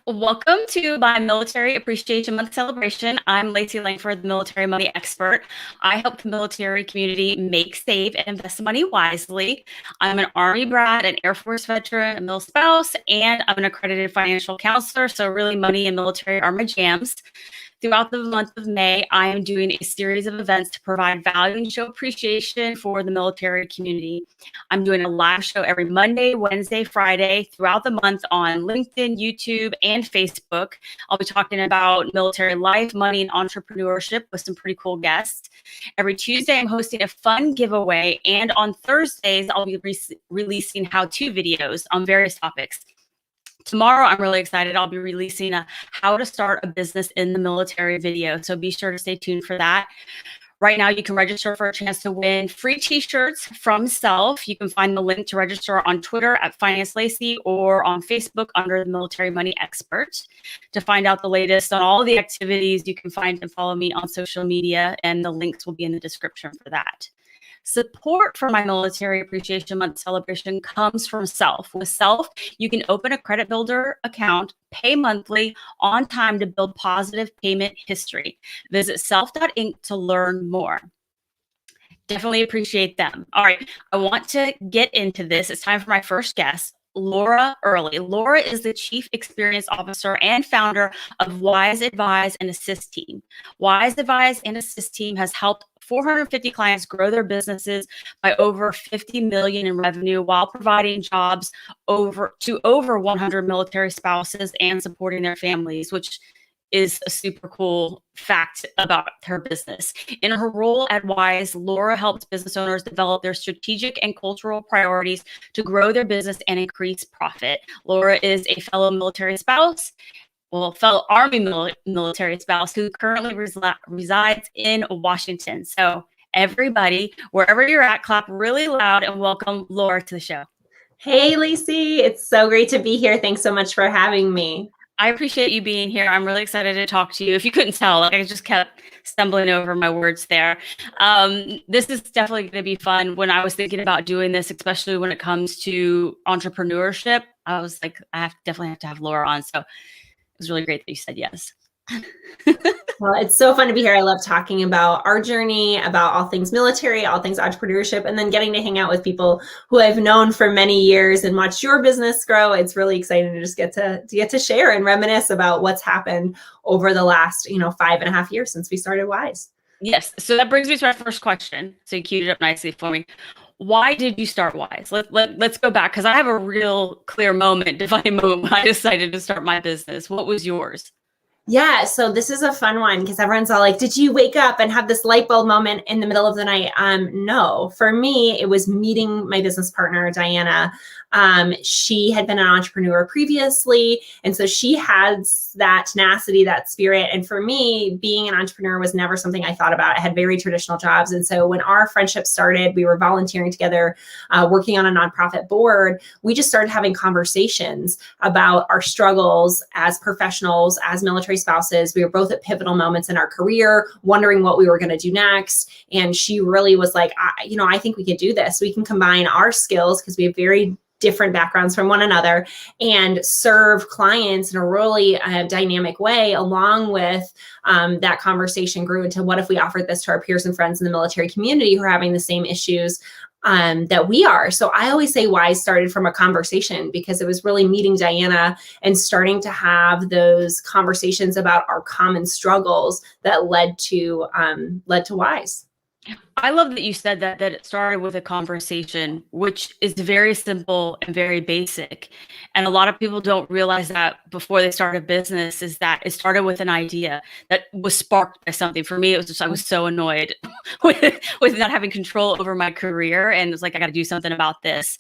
Welcome to my Military Appreciation Month celebration. I'm Lacey Langford, the military money expert. I help the military community make, save, and invest money wisely. I'm an Army brat, an Air Force veteran, a mil spouse, and I'm an accredited financial counselor. So really money and military are my jams. Throughout the month of May, I am doing a series of events to provide value and show appreciation for the military community. I'm doing a live show every Monday, Wednesday, Friday throughout the month on LinkedIn, YouTube, and Facebook. I'll be talking about military life, money, and entrepreneurship with some pretty cool guests. Every Tuesday, I'm hosting a fun giveaway, and on Thursdays, I'll be releasing how-to videos on various topics. Tomorrow, I'm really excited. I'll be releasing a how to start a business in the military video. So be sure to stay tuned for that. Right now, you can register for a chance to win free t-shirts from Self. You can find the link to register on Twitter at Finance Lacey or on Facebook under the Military Money Expert. To find out the latest on all the activities, you can find and follow me on social media, and the links will be in the description for that. Support for my Military Appreciation Month celebration comes from Self. With Self, you can open a credit builder account, pay monthly, on time to build positive payment history. Visit Self.inc to learn more. Definitely appreciate them. All right, I want to get into this. It's time for my first guest, Laura Early. Laura is the Chief Experience Officer and founder of Wise Advise and Assist Team. Wise Advise and Assist Team has helped 450 clients grow their businesses by over 50 million in revenue while providing jobs to over 100 military spouses and supporting their families, which is a super cool fact about her business. In her role at Wise, Laura helps business owners develop their strategic and cultural priorities to grow their business and increase profit. Laura is a fellow military spouse, fellow Army military spouse who currently resides in Washington. So everybody, wherever you're at, clap really loud and welcome Laura to the show. Hey, Lacey, it's so great to be here. Thanks so much for having me. I appreciate you being here. I'm really excited to talk to you. If you couldn't tell, I just kept stumbling over my words there. This is definitely going to be fun. When I was thinking about doing this, especially when it comes to entrepreneurship, I was like, definitely have to have Laura on. So it was really great that you said yes. Well, it's so fun to be here. I love talking about our journey, about all things military, all things entrepreneurship, and then getting to hang out with people who I've known for many years and watch your business grow. It's really exciting to just get to share and reminisce about what's happened over the last 5.5 years since we started Wise. Yes. So that brings me to my first question. So you queued it up nicely for me. Why did you start Wise? Let's go back, because I have a real clear defining moment when I decided to start my business. What was yours? Yeah, so this is a fun one because everyone's all like, did you wake up and have this light bulb moment in the middle of the night? No, for me, it was meeting my business partner, Diana. She had been an entrepreneur previously, and so she has that tenacity, that spirit. And for me, being an entrepreneur was never something I thought about. I had very traditional jobs. And so when our friendship started, we were volunteering together, working on a nonprofit board. We just started having conversations about our struggles as professionals, as military spouses. We were both at pivotal moments in our career, wondering what we were going to do next. And she really was like, I think we could do this. We can combine our skills, because we have very different backgrounds from one another, and serve clients in a really dynamic way. Along with that conversation grew into, what if we offered this to our peers and friends in the military community who are having the same issues that we are. So I always say Wise started from a conversation, because it was really meeting Diana and starting to have those conversations about our common struggles that led to Wise. I love that you said that it started with a conversation, which is very simple and very basic. And a lot of people don't realize that before they start a business, is that it started with an idea that was sparked by something. For me, it was just, I was so annoyed with not having control over my career. And it's like, I got to do something about this.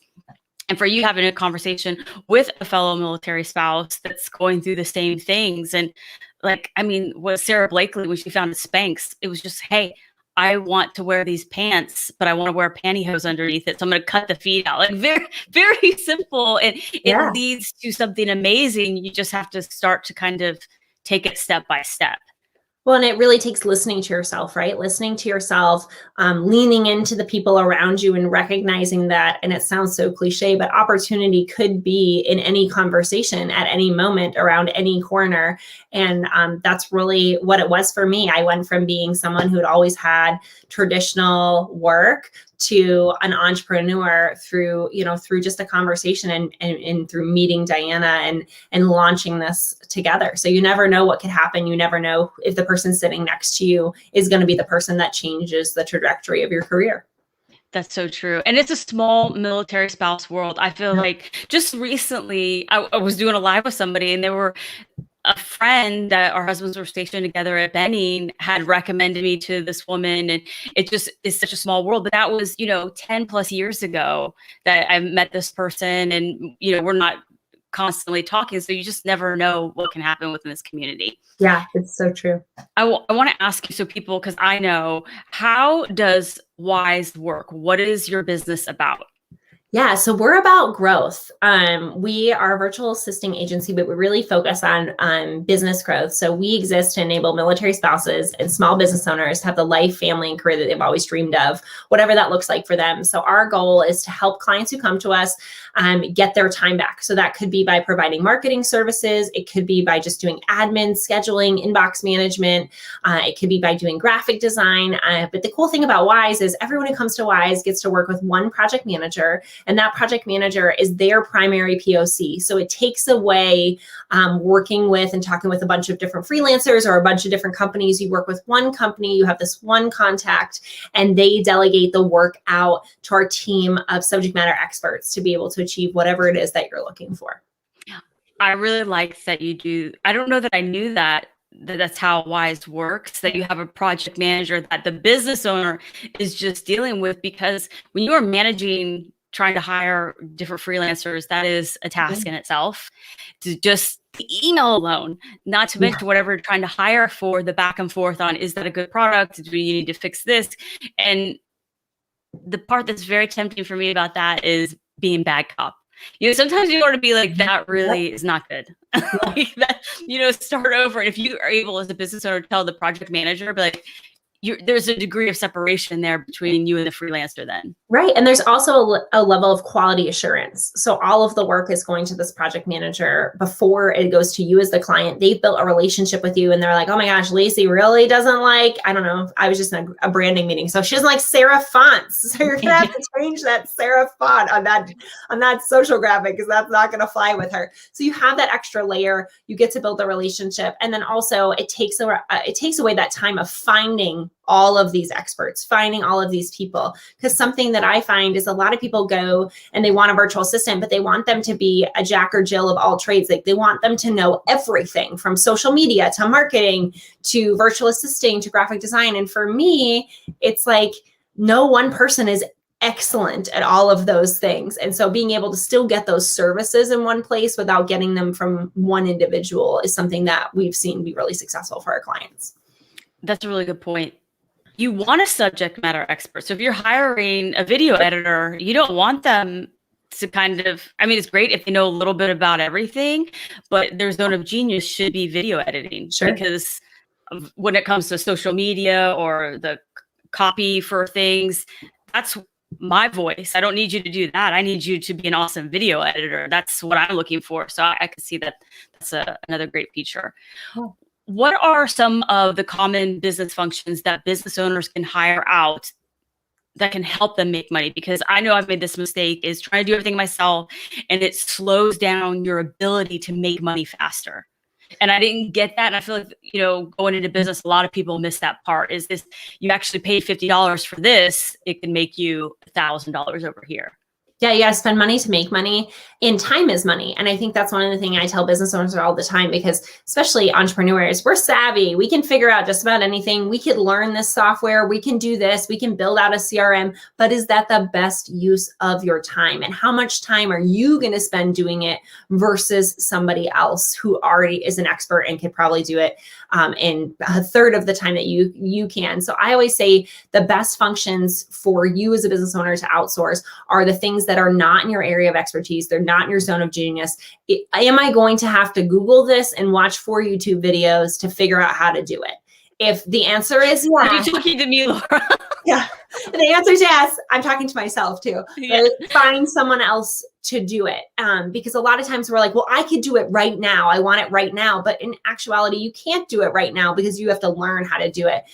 And for you, having a conversation with a fellow military spouse that's going through the same things. And with Sarah Blakely, when she founded Spanx, it was just, hey, I want to wear these pants, but I want to wear pantyhose underneath it. So I'm going to cut the feet out. Like, very, very simple. And it leads to something amazing. You just have to start to kind of take it step by step. Well, and it really takes listening to yourself, right? Listening to yourself, leaning into the people around you and recognizing that, and it sounds so cliche, but opportunity could be in any conversation at any moment around any corner. And that's really what it was for me. I went from being someone who had always had traditional work to an entrepreneur through, through just a conversation and through meeting Diana and launching this together. So you never know what could happen. You never know if the person sitting next to you is going to be the person that changes the trajectory of your career. That's so true. And it's a small military spouse world. I feel like just recently I was doing a live with somebody, and they were a friend that our husbands were stationed together at Benning had recommended me to this woman, and it just is such a small world. But that was, 10 plus years ago that I met this person, and, we're not constantly talking. So you just never know what can happen within this community. Yeah, it's so true. I want to ask you, so people, because I know, how does Wise work? What is your business about? Yeah, so we're about growth. We are a virtual assisting agency, but we really focus on business growth. So we exist to enable military spouses and small business owners to have the life, family, and career that they've always dreamed of, whatever that looks like for them. So our goal is to help clients who come to us get their time back. So that could be by providing marketing services. It could be by just doing admin, scheduling, inbox management. It could be by doing graphic design. But the cool thing about Wise is everyone who comes to Wise gets to work with one project manager, and that project manager is their primary POC. So it takes away working with and talking with a bunch of different freelancers or a bunch of different companies. You work with one company, you have this one contact, and they delegate the work out to our team of subject matter experts to be able to achieve whatever it is that you're looking for. I really like that you do. I don't know that I knew that's how Wise works, that you have a project manager that the business owner is just dealing with, because when you are managing, trying to hire different freelancers, that is a task in itself. To just the email alone, not to mention whatever you're trying to hire for, the back and forth on, is that a good product? Do you need to fix this? And the part that's very tempting for me about that is being bad cop. Sometimes you want to be like, that really is not good. Like that, start over. And if you are able as a business owner to tell the project manager, be like, there's a degree of separation there between you and the freelancer then. Right. And there's also a level of quality assurance. So all of the work is going to this project manager before it goes to you as the client. They've built a relationship with you, and they're like, oh my gosh, Lacey really doesn't like, I don't know, I was just in a branding meeting. So she doesn't like serif fonts. So you're going to have to change that serif font on that social graphic, because that's not going to fly with her. So you have that extra layer. You get to build a relationship. And then also it takes away that time of finding all of these experts, finding all of these people. Because something that I find is a lot of people go and they want a virtual assistant, but they want them to be a Jack or Jill of all trades. Like they want them to know everything from social media to marketing to virtual assisting to graphic design. And for me, it's like no one person is excellent at all of those things. And so being able to still get those services in one place without getting them from one individual is something that we've seen be really successful for our clients. That's a really good point. You want a subject matter expert. So if you're hiring a video editor, you don't want them to it's great if they know a little bit about everything, but their zone of genius should be video editing. Sure. Because when it comes to social media or the copy for things, that's my voice. I don't need you to do that. I need you to be an awesome video editor. That's what I'm looking for. So I can see that that's another great feature. Oh. What are some of the common business functions that business owners can hire out that can help them make money? Because I know I've made this mistake, is trying to do everything myself, and it slows down your ability to make money faster. And I didn't get that. And I feel like, going into business, a lot of people miss that part. Is this, you actually paid $50 for this, it can make you $1,000 over here. Yeah, you got to spend money to make money, and time is money. And I think that's one of the things I tell business owners all the time, because especially entrepreneurs, we're savvy. We can figure out just about anything. We could learn this software. We can do this. We can build out a CRM. But is that the best use of your time? And how much time are you going to spend doing it versus somebody else who already is an expert and could probably do it in a third of the time that you can? So I always say the best functions for you as a business owner to outsource are the things that are not in your area of expertise. They're not in your zone of genius. Am I going to have to Google this and watch 4 YouTube videos to figure out how to do it? If the answer is Are yes, you talking to me, Laura? yeah. If the answer is yes, I'm talking to myself too. Yeah. Find someone else to do it. Because a lot of times we're like, well, I could do it right now. I want it right now. But in actuality, you can't do it right now because you have to learn how to do it.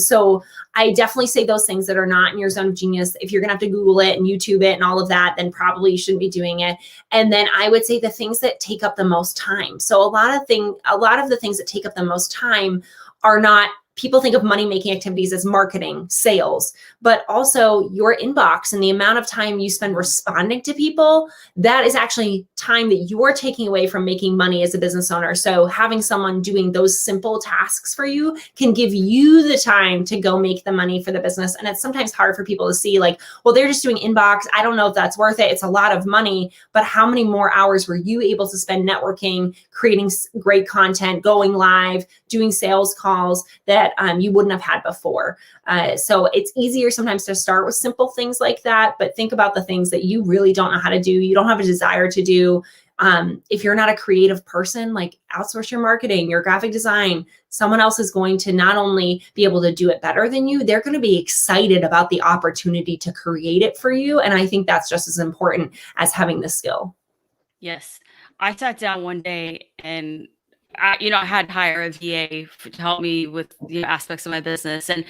So I definitely say those things that are not in your zone of genius. If you're going to have to Google it and YouTube it and all of that, then probably you shouldn't be doing it. And then I would say the things that take up the most time. So a lot of the things that take up the most time are not, people think of money-making activities as marketing, sales, but also your inbox and the amount of time you spend responding to people, that is actually time that you're taking away from making money as a business owner. So having someone doing those simple tasks for you can give you the time to go make the money for the business. And it's sometimes hard for people to see, like, well, they're just doing inbox. I don't know if that's worth it. It's a lot of money, but how many more hours were you able to spend networking, creating great content, going live, doing sales calls that you wouldn't have had before? So it's easier sometimes to start with simple things like that, but think about the things that you really don't know how to do, you don't have a desire to do. If you're not a creative person, like, outsource your marketing, your graphic design. Someone else is going to not only be able to do it better than you, they're going to be excited about the opportunity to create it for you. And I think that's just as important as having the skill. Yes. I sat down one day and I had to hire a VA to help me with aspects of my business. And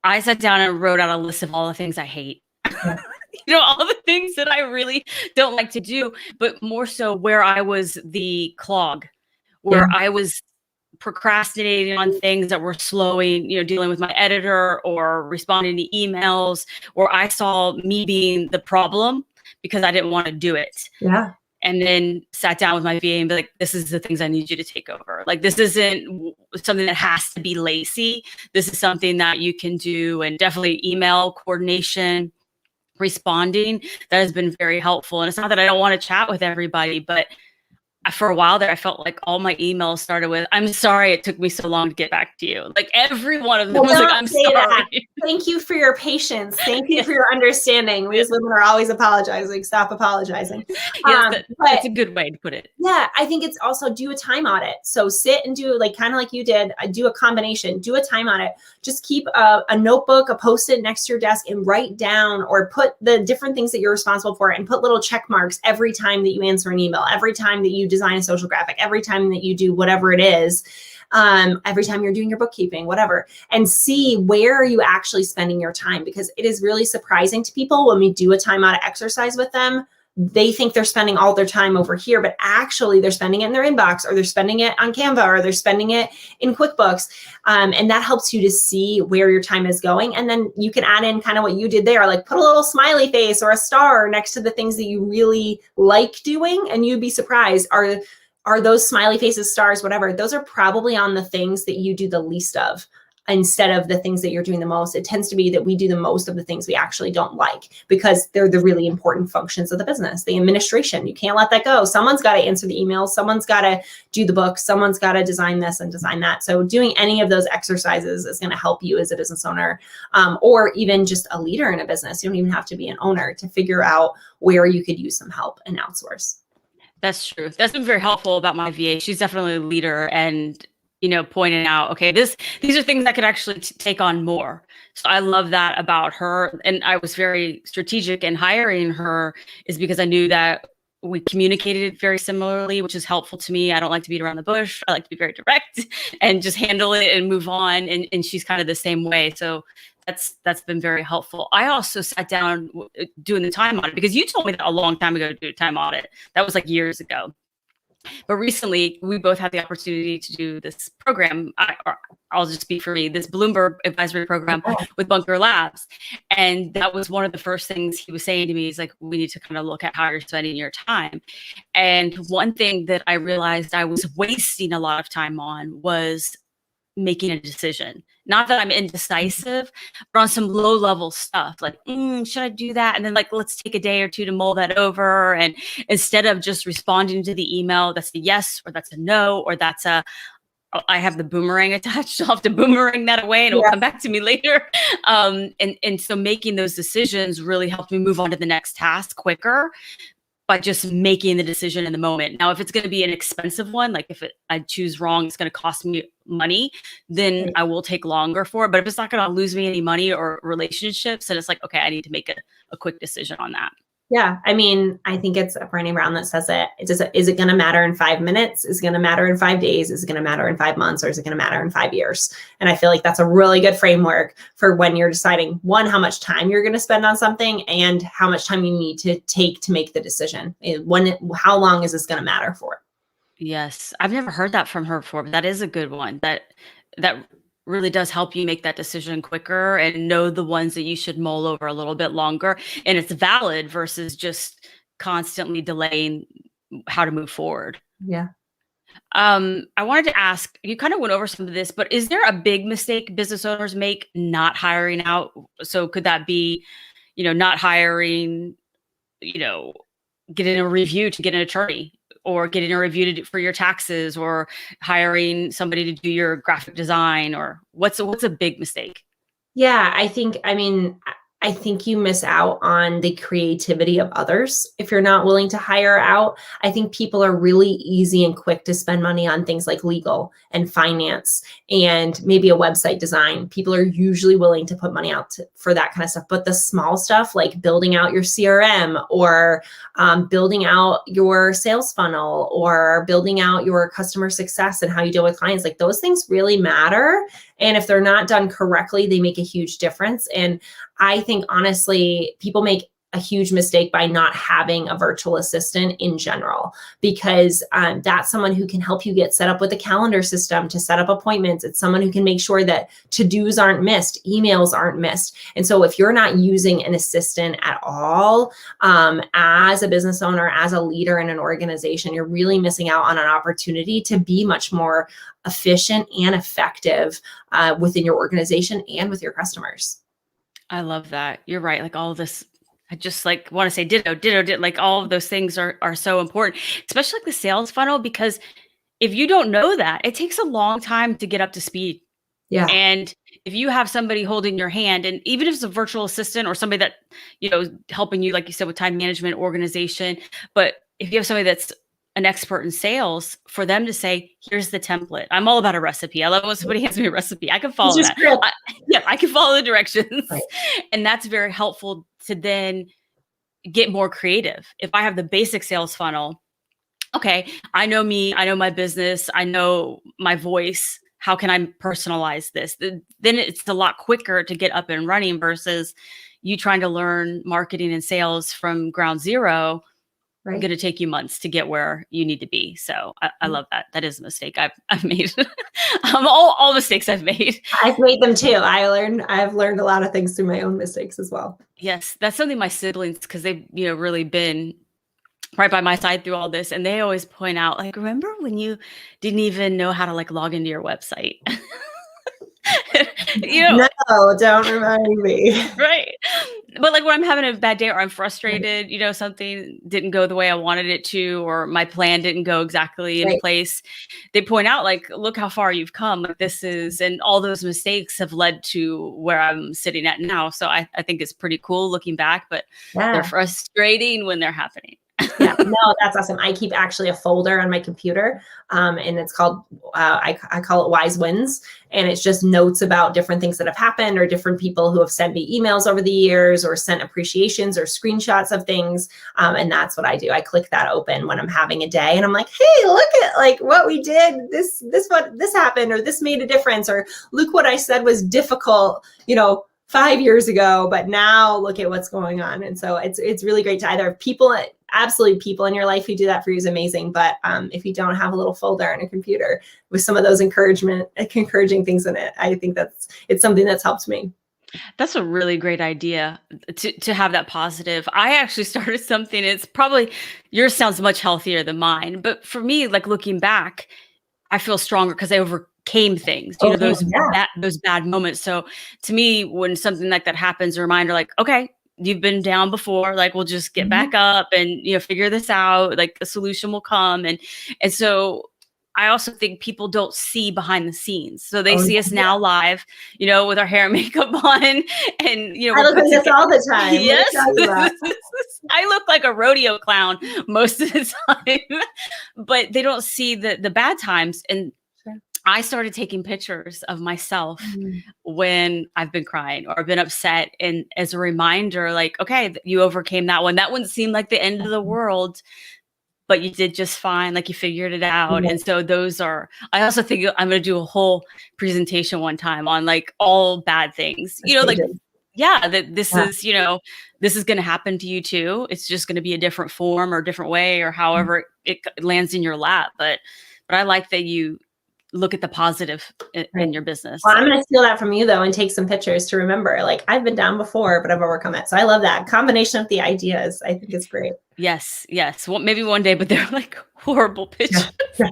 I sat down and wrote out a list of all the things I hate. Yeah. All the things that I really don't like to do, but more so where I was the clog, where I was procrastinating on things that were slowing, dealing with my editor or responding to emails, or I saw me being the problem because I didn't want to do it. Yeah. And then sat down with my VA and be like, this is the things I need you to take over. Like, this isn't something that has to be Lacey. This is something that you can do. And definitely email coordination, responding, that has been very helpful. And it's not that I don't want to chat with everybody, but for a while there, I felt like all my emails started with, I'm sorry it took me so long to get back to you. Like, every one of them was like, I'm sorry. That. Thank you for your patience. Thank you for your understanding. We as women are always apologizing. Stop apologizing. That's a good way to put it. Yeah, I think it's also do a time audit. So sit and do, like, kind of like you did, do a combination, do a time audit. Just keep a notebook, a Post-it next to your desk and write down, or put the different things that you're responsible for and put little check marks every time that you answer an email, every time that you design a social graphic, every time that you do whatever it is, every time you're doing your bookkeeping, whatever, and see where are you actually spending your time. Because it is really surprising to people when we do a time audit exercise with them. They think they're spending all their time over here, but actually they're spending it in their inbox, or they're spending it on Canva, or they're spending it in QuickBooks. And that helps you to see where your time is going. And then you can add in kind of what you did there, like put a little smiley face or a star next to the things that you really like doing. And you'd be surprised, are those smiley faces, stars, whatever, those are probably on the things that you do the least of, instead of the things that you're doing the most. It tends to be that we do the most of the things we actually don't like, because they're the really important functions of the business. The administration, you can't let that go. Someone's got to answer the emails. Someone's got to do the books. Someone's got to design this and design that. So doing any of those exercises is going to help you as a business owner, or even just a leader in a business. You don't even have to be an owner to figure out where you could use some help and outsource. That's true. That's been very helpful about my VA. She's definitely a leader, and pointing out, okay, these are things I could actually take on more. So I love that about her. And I was very strategic in hiring her, is because I knew that we communicated very similarly, which is helpful to me. I don't like to beat around the bush. I like to be very direct and just handle it and move on. And she's kind of the same way. So that's been very helpful. I also sat down doing the time audit, because you told me that a long time ago to do a time audit. That was like years ago. But recently, we both had the opportunity to do this program. I'll just speak for me, this Bloomberg advisory program with Bunker Labs. And that was one of the first things he was saying to me. He's like, we need to kind of look at how you're spending your time. And one thing that I realized I was wasting a lot of time on was making a decision. Not that I'm indecisive, but on some low level stuff, like, should I do that? And then let's take a day or two to mull that over. And instead of just responding to the email, that's a yes, or that's a no, or that's I have the boomerang attached. I'll have to boomerang that away and it will come back to me later. And so making those decisions really helped me move on to the next task quicker, by just making the decision in the moment. Now, if it's going to be an expensive one, like if I choose wrong, it's going to cost me money, then I will take longer for it. But if it's not going to lose me any money or relationships, then it's like, okay, I need to make a quick decision on that. Yeah. I mean, I think it's Brené Brown that says it. Is it going to matter in 5 minutes? Is it going to matter in 5 days? Is it going to matter in 5 months? Or is it going to matter in 5 years? And I feel like that's a really good framework for when you're deciding, one, how much time you're going to spend on something and how much time you need to take to make the decision. How long is this going to matter for? Yes. I've never heard that from her before, but that is a good one. That really does help you make that decision quicker and know the ones that you should mull over a little bit longer. And it's valid versus just constantly delaying how to move forward. Yeah. I wanted to ask, you kind of went over some of this, but is there a big mistake business owners make not hiring out? So could that be, not hiring, getting a review to get an attorney, or getting a review for your taxes, or hiring somebody to do your graphic design, or what's a big mistake? Yeah, I think you miss out on the creativity of others if you're not willing to hire out. I think people are really easy and quick to spend money on things like legal and finance and maybe a website design. People are usually willing to put money out for that kind of stuff. But the small stuff like building out your CRM, or building out your sales funnel, or building out your customer success and how you deal with clients, like those things really matter. And if they're not done correctly, they make a huge difference. And I think, honestly, people make a huge mistake by not having a virtual assistant in general, because that's someone who can help you get set up with a calendar system to set up appointments. It's someone who can make sure that to-dos aren't missed, emails aren't missed. And so if you're not using an assistant at all, as a business owner, as a leader in an organization, you're really missing out on an opportunity to be much more efficient and effective within your organization and with your customers. I love that. You're right. Like all of this, I just like want to say ditto, like all of those things are so important, especially like the sales funnel, because if you don't know that, it takes a long time to get up to speed. Yeah. And if you have somebody holding your hand, and even if it's a virtual assistant or somebody that, helping you, like you said, with time management, organization, but if you have somebody that's an expert in sales, for them to say, here's the template. I'm all about a recipe. I love when somebody hands me a recipe. I can follow that. I can follow the directions. Right. And that's very helpful to then get more creative. If I have the basic sales funnel, okay, I know me, I know my business, I know my voice. How can I personalize this? Then it's a lot quicker to get up and running versus you trying to learn marketing and sales from ground zero. Right. Going to take you months to get where you need to be. So I love that. That is a mistake I've made. all mistakes I've made. I've made them too. I've learned a lot of things through my own mistakes as well. Yes, that's something my siblings, because they've really been right by my side through all this, and they always point out, like, remember when you didn't even know how to like log into your website? No, don't remind me. Right. But like when I'm having a bad day or I'm frustrated, something didn't go the way I wanted it to, or my plan didn't go exactly in place, they point out, like, look how far you've come. Like and all those mistakes have led to where I'm sitting at now. So I think it's pretty cool looking back, but they're frustrating when they're happening. Yeah, no, that's awesome. I keep actually a folder on my computer, and it's called, I call it Wise Wins. And it's just notes about different things that have happened, or different people who have sent me emails over the years, or sent appreciations or screenshots of things. And that's what I do. I click that open when I'm having a day, and I'm like, hey, look at like what we did. This happened, or this made a difference, or look what I said was difficult, 5 years ago, but now look at what's going on. And so it's really great to either have people in your life who do that for you is amazing. But if you don't have a little folder on a computer with some of those encouraging things in it, I think it's something that's helped me. That's a really great idea to have that positive. I actually started something. It's probably, yours sounds much healthier than mine, but for me, like looking back, I feel stronger because I overcame things, those bad moments. So to me, when something like that happens, a reminder, like, okay, you've been down before, like, we'll just get back up and, figure this out. Like a solution will come. And so I also think people don't see behind the scenes. So they Oh, see us yeah. now live, with our hair and makeup on, and I look like this all the time. Yes, Let me tell you that. I look like a rodeo clown most of the time, but they don't see the bad times. And Sure. I started taking pictures of myself Mm. when I've been crying or been upset, and as a reminder, like, okay, you overcame that one. That one seemed like the end of the world, but you did just fine. Like, you figured it out. Yeah. And so I also think I'm going to do a whole presentation one time on like all bad things, like, Stages. yeah, that this Yeah. is, this is going to happen to you too. It's just going to be a different form or different way, or however it lands in your lap. But I like that you look at the positive in Right. your business. Well, So. I'm going to steal that from you though and take some pictures to remember. Like, I've been down before, but I've overcome it. So I love that combination of the ideas. I think is great. Yes. Well, maybe one day, but they're like horrible pictures. Yeah.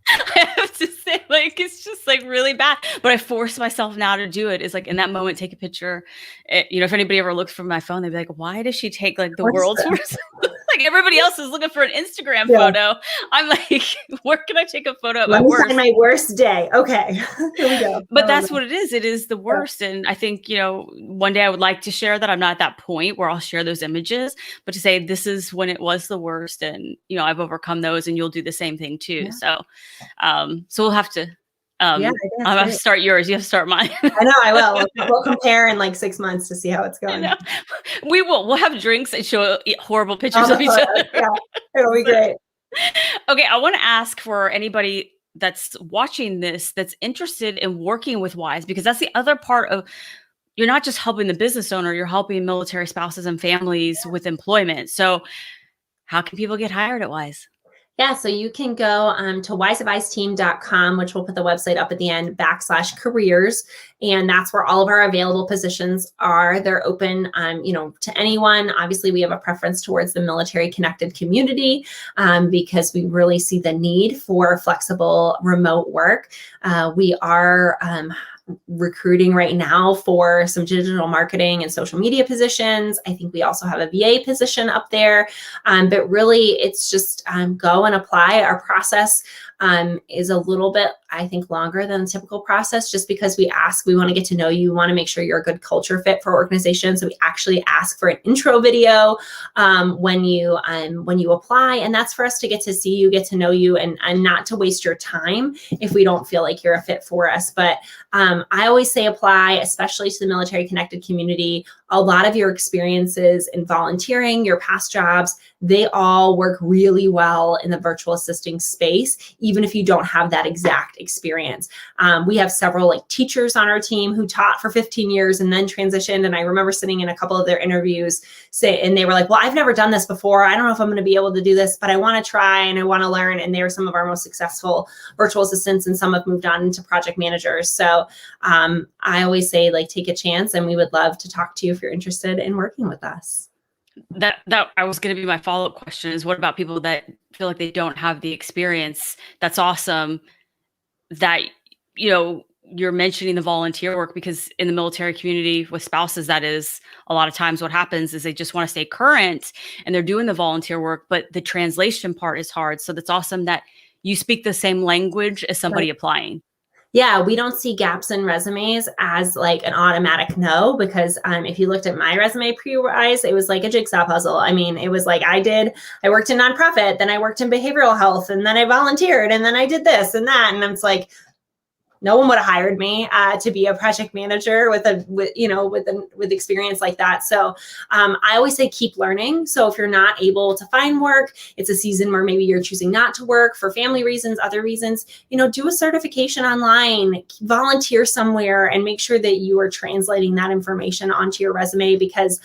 I have to say, like, it's just like really bad. But I force myself now to do it. Is like in that moment, take a picture. If anybody ever looks from my phone, they'd be like, "Why does she take like the world's worst?" Like, everybody else is looking for an Instagram photo. I'm like, where can I take a photo of my worst? Let me find my worst day. Okay, here we go. But that's what it is. It is the worst. And I think, one day I would like to share that. I'm not at that point where I'll share those images, but to say this is when it was the worst, and, I've overcome those, and you'll do the same thing too. Yeah. So we'll have to, I have to start yours. You have to start mine. I know, I will. We'll compare in like 6 months to see how it's going. We will. We'll have drinks and show horrible pictures of each other. Yeah, it'll be great. Okay, I want to ask for anybody that's watching this that's interested in working with WISE, because that's the other part of, you're not just helping the business owner, you're helping military spouses and families with employment. So how can people get hired at WISE? Yeah, so you can go to wiseadviceteam.com, which we'll put the website up at the end, /careers. And that's where all of our available positions are. They're open, to anyone. Obviously, we have a preference towards the military connected community because we really see the need for flexible remote work. We are recruiting right now for some digital marketing and social media positions. I think we also have a VA position up there, but really it's just go and apply. Our process is a little bit, I think, longer than the typical process, just because we want to get to know you, we want to make sure you're a good culture fit for organizations. So we actually ask for an intro video when you apply, and that's for us to get to see you, get to know you, and not to waste your time if we don't feel like you're a fit for us. But I always say apply, especially to the military connected community. A lot of your experiences in volunteering, your past jobs, they all work really well in the virtual assisting space, even if you don't have that exact experience. We have several teachers on our team who taught for 15 years and then transitioned. And I remember sitting in a couple of their interviews and they were like, well, I've never done this before. I don't know if I'm going to be able to do this, but I want to try and I want to learn. And they were some of our most successful virtual assistants, and some have moved on into project managers. So I always say, take a chance, and we would love to talk to you if you're interested in working with us. That I was going to be my follow-up question is, what about people that feel like they don't have the experience? That's awesome that, you're mentioning the volunteer work, because in the military community with spouses, that is a lot of times what happens is they just want to stay current and they're doing the volunteer work, but the translation part is hard. So that's awesome that you speak the same language as somebody applying. Yeah, we don't see gaps in resumes as an automatic no, because if you looked at my resume pre-WISE, it was like a jigsaw puzzle. I mean, it was like I worked in nonprofit, then I worked in behavioral health, and then I volunteered, and then I did this and that. And it's like, no one would have hired me to be a project manager with experience like that. So I always say keep learning. So if you're not able to find work, it's a season where maybe you're choosing not to work for family reasons, other reasons, do a certification online, volunteer somewhere, and make sure that you are translating that information onto your resume, because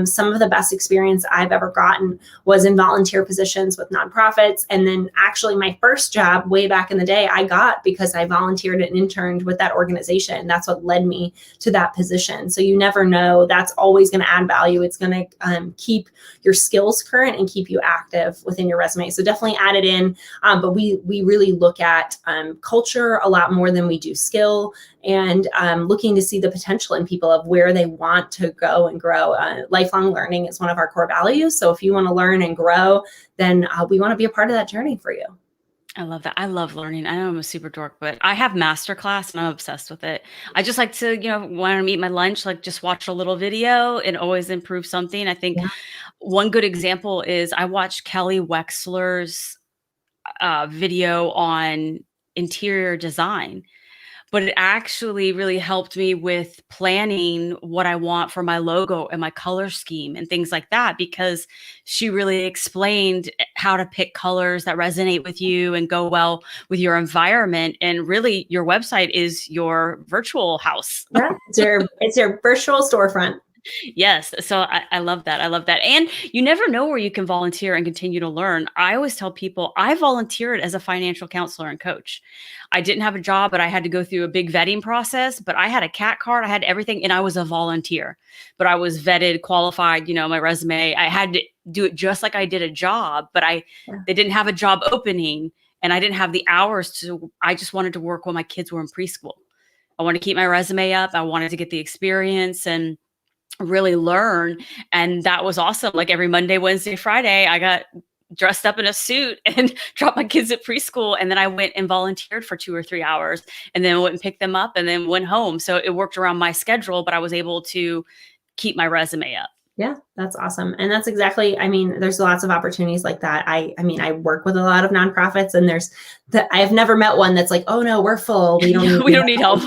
some of the best experience I've ever gotten was in volunteer positions with nonprofits. And then actually my first job way back in the day, I got because I volunteered and interned with that organization. That's what led me to that position. So you never know. That's always going to add value. It's going to keep your skills current and keep you active within your resume. So definitely add it in. But we really look at culture a lot more than we do skill, and looking to see the potential in people of where they want to go and grow. Lifelong learning is one of our core values. So if you want to learn and grow, then we want to be a part of that journey for you. I love that. I love learning. I know I'm a super dork, but I have masterclass and I'm obsessed with it. I just like to, when I eat my lunch, like just watch a little video and always improve something. I think Yeah. one good example is I watched Kelly Wexler's video on interior design, but it actually really helped me with planning what I want for my logo and my color scheme and things like that, because she really explained how to pick colors that resonate with you and go well with your environment. And really, your website is your virtual house. Yeah, it's your virtual storefront. Yes. So I love that. I love that. And you never know where you can volunteer and continue to learn. I always tell people I volunteered as a financial counselor and coach. I didn't have a job, but I had to go through a big vetting process. But I had a CAT card, I had everything, and I was a volunteer. But I was vetted, qualified, my resume. I had to do it just like I did a job, but they didn't have a job opening and I didn't have the hours I just wanted to work when my kids were in preschool. I wanted to keep my resume up. I wanted to get the experience and really learn. And that was awesome. Like every Monday, Wednesday, Friday, I got dressed up in a suit and dropped my kids at preschool. And then I went and volunteered for 2 or 3 hours and then went and picked them up and then went home. So it worked around my schedule, but I was able to keep my resume up. Yeah, that's awesome. And that's exactly, there's lots of opportunities like that. I work with a lot of nonprofits and I have never met one that's like, oh no, we're full. We don't need help.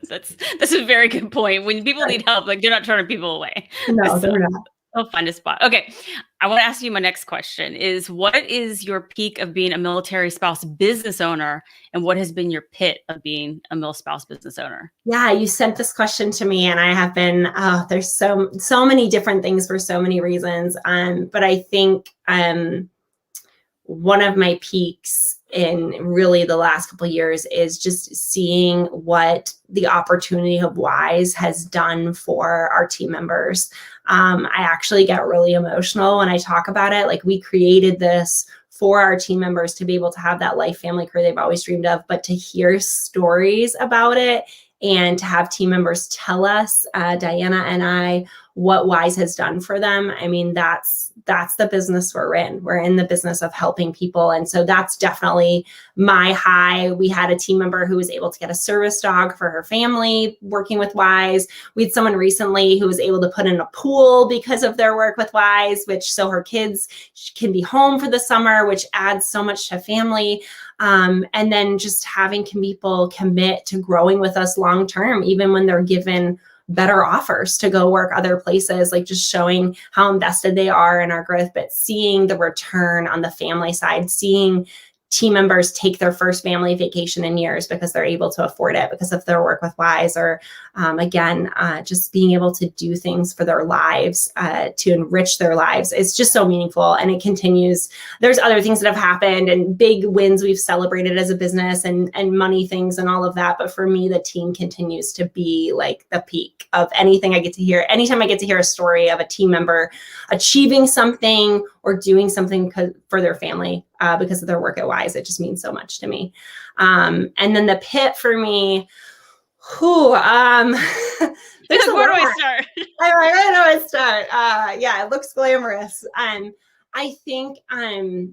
That's a very good point. When people need help, like they're not turning people away. No, they're not. They'll find a spot. Okay. I want to ask you my next question is, what is your peak of being a military spouse business owner? And what has been your pit of being a mil spouse business owner? Yeah, you sent this question to me and I have been, there's so many different things for so many reasons. But I think one of my peaks in really the last couple of years is just seeing what the opportunity of WISE has done for our team members. I actually get really emotional when I talk about it. Like, we created this for our team members to be able to have that life, family, career they've always dreamed of, but to hear stories about it and to have team members tell us, Diana and I, what WISE has done for them. That's the business we're in. We're in the business of helping people. And so that's definitely my high. We had a team member who was able to get a service dog for her family working with WISE. We had someone recently who was able to put in a pool because of their work with WISE, so her kids can be home for the summer, which adds so much to family. And then just having people commit to growing with us long-term, even when they're given better offers to go work other places, like just showing how invested they are in our growth, but seeing the return on the family side, seeing team members take their first family vacation in years because they're able to afford it because of their work with WISE, or just being able to do things for their lives, to enrich their lives. It's just so meaningful, and it continues. There's other things that have happened and big wins we've celebrated as a business and money things and all of that. But for me, the team continues to be like the peak of anything I get to hear. Anytime I get to hear a story of a team member achieving something or doing something for their family because of their work at WISE, it just means so much to me. And then the pit for me, where do I start? I don't know where to start. Yeah, it looks glamorous. I think I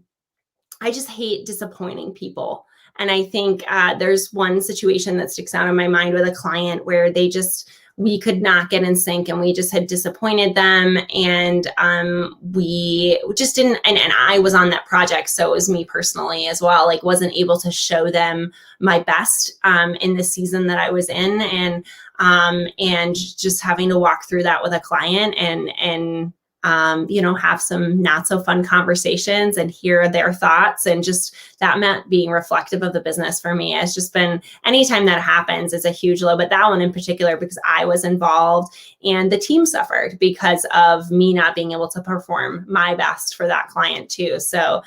just hate disappointing people. And I think there's one situation that sticks out in my mind with a client where we could not get in sync and we just had disappointed them. And we just didn't, and I was on that project. So it was me personally as well, like wasn't able to show them my best in the season that I was in. And just having to walk through that with a client and have some not so fun conversations and hear their thoughts. And just that meant being reflective of the business for me has just been, anytime that happens, it's a huge low, but that one in particular, because I was involved and the team suffered because of me not being able to perform my best for that client too. So,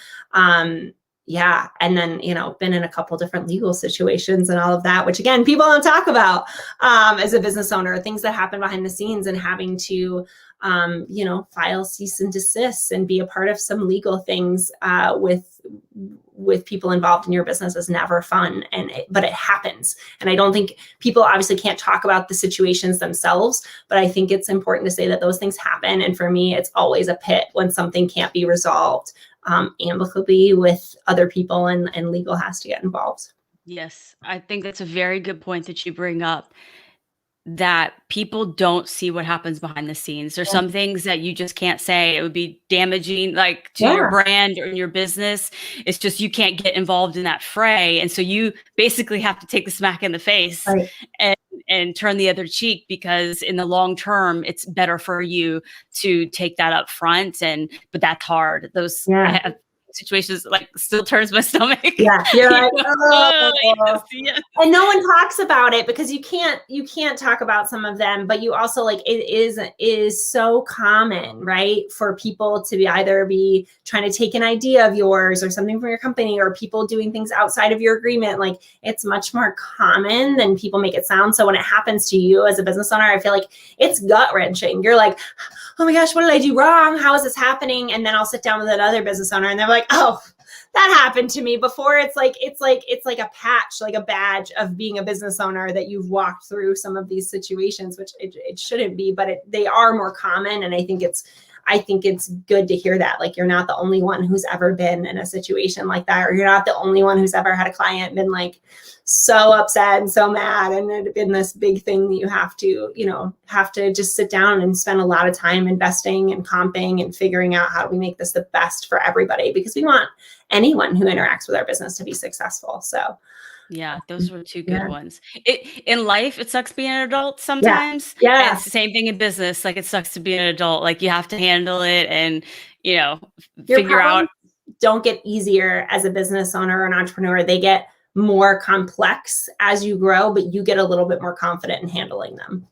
yeah. And then, been in a couple different legal situations and all of that, which again, people don't talk about as a business owner, things that happen behind the scenes, and having to, file cease and desist and be a part of some legal things with people involved in your business is never fun. But it happens. And I don't think people obviously can't talk about the situations themselves, but I think it's important to say that those things happen. And for me, it's always a pit when something can't be resolved amicably with other people, and legal has to get involved. Yes, I think that's a very good point that you bring up, that people don't see what happens behind the scenes. There's Yeah. some things that you just can't say. It would be damaging, like, to your Yeah. brand or your business. It's just you can't get involved in that fray. And so you basically have to take the smack in the face, Right. and turn the other cheek, because in the long term, it's better for you to take that up front. But that's hard. I Yeah. have situations, like, still turns my stomach. Yeah. You're You like, know? oh. Yes. And no one talks about it because you can't talk about some of them, but you also, like, it is so common, right, for people to either be trying to take an idea of yours or something from your company, or people doing things outside of your agreement. Like, it's much more common than people make it sound. So when it happens to you as a business owner, I feel like it's gut wrenching. You're like, oh my gosh, what did I do wrong? How is this happening? And then I'll sit down with another business owner and they're like, oh, that happened to me before. It's like a patch, like a badge of being a business owner, that you've walked through some of these situations, which it shouldn't be, but they are more common. And I think it's good to hear that. Like, you're not the only one who's ever been in a situation like that, or you're not the only one who's ever had a client been like so upset and so mad, and it been this big thing that you have to just sit down and spend a lot of time investing and comping and figuring out, how do we make this the best for everybody, because we want anyone who interacts with our business to be successful. So Yeah, those were two good yeah. ones. In life, it sucks being an adult Yeah. sometimes. Yeah. And it's the same thing in business. Like, it sucks to be an adult. Like, you have to handle it and, Your figure out. problems don't get easier as a business owner or an entrepreneur. They get more complex as you grow, but you get a little bit more confident in handling them.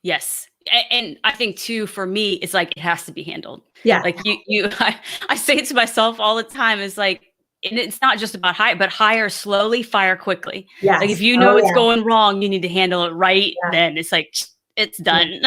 Yes. And I think too, for me, it's like, it has to be handled. Yeah. Like, I say it to myself all the time. It's like, and it's not just about hire slowly, fire quickly. Yes. Like, if you know it's yeah. going wrong, you need to handle it right Yeah. then. It's like, it's done.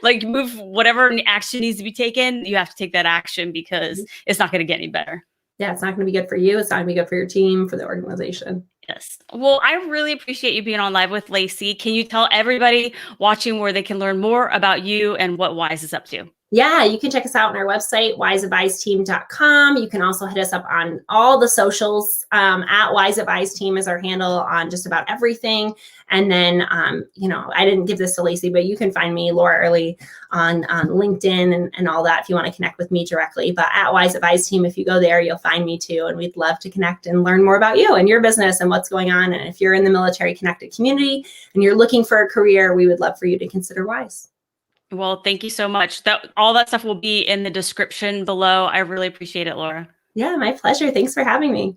Like, move whatever action needs to be taken. You have to take that action, because it's not going to get any better. Yeah. It's not going to be good for you. It's not going to be good for your team, for the organization. Yes. Well, I really appreciate you being on Live with Lacey. Can you tell everybody watching where they can learn more about you and what Wise is up to? Yeah, you can check us out on our website, wiseadviseteam.com. You can also hit us up on all the socials. At Wise Advise Team is our handle on just about everything. And then, I didn't give this to Lacey, but you can find me, Laura Early, on LinkedIn and all that if you want to connect with me directly. But at Wise Advise Team, if you go there, you'll find me too. And we'd love to connect and learn more about you and your business and what's going on. And if you're in the military connected community and you're looking for a career, we would love for you to consider Wise. Well, thank you so much. All that stuff will be in the description below. I really appreciate it, Laura. Yeah, my pleasure. Thanks for having me.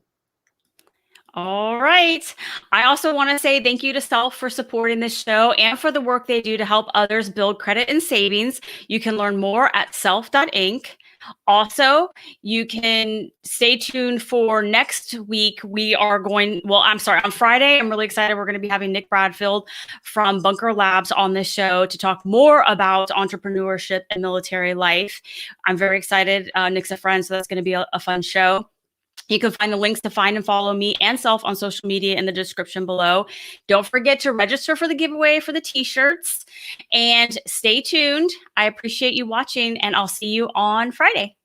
All right. I also want to say thank you to Self for supporting this show and for the work they do to help others build credit and savings. You can learn more at Self.inc. Also, you can stay tuned for next week. On Friday, I'm really excited. We're going to be having Nick Bradfield from Bunker Labs on this show to talk more about entrepreneurship and military life. I'm very excited. Nick's a friend, so that's going to be a fun show. You can find the links to find and follow me and Self on social media in the description below. Don't forget to register for the giveaway for the t-shirts, and stay tuned. I appreciate you watching, and I'll see you on Friday.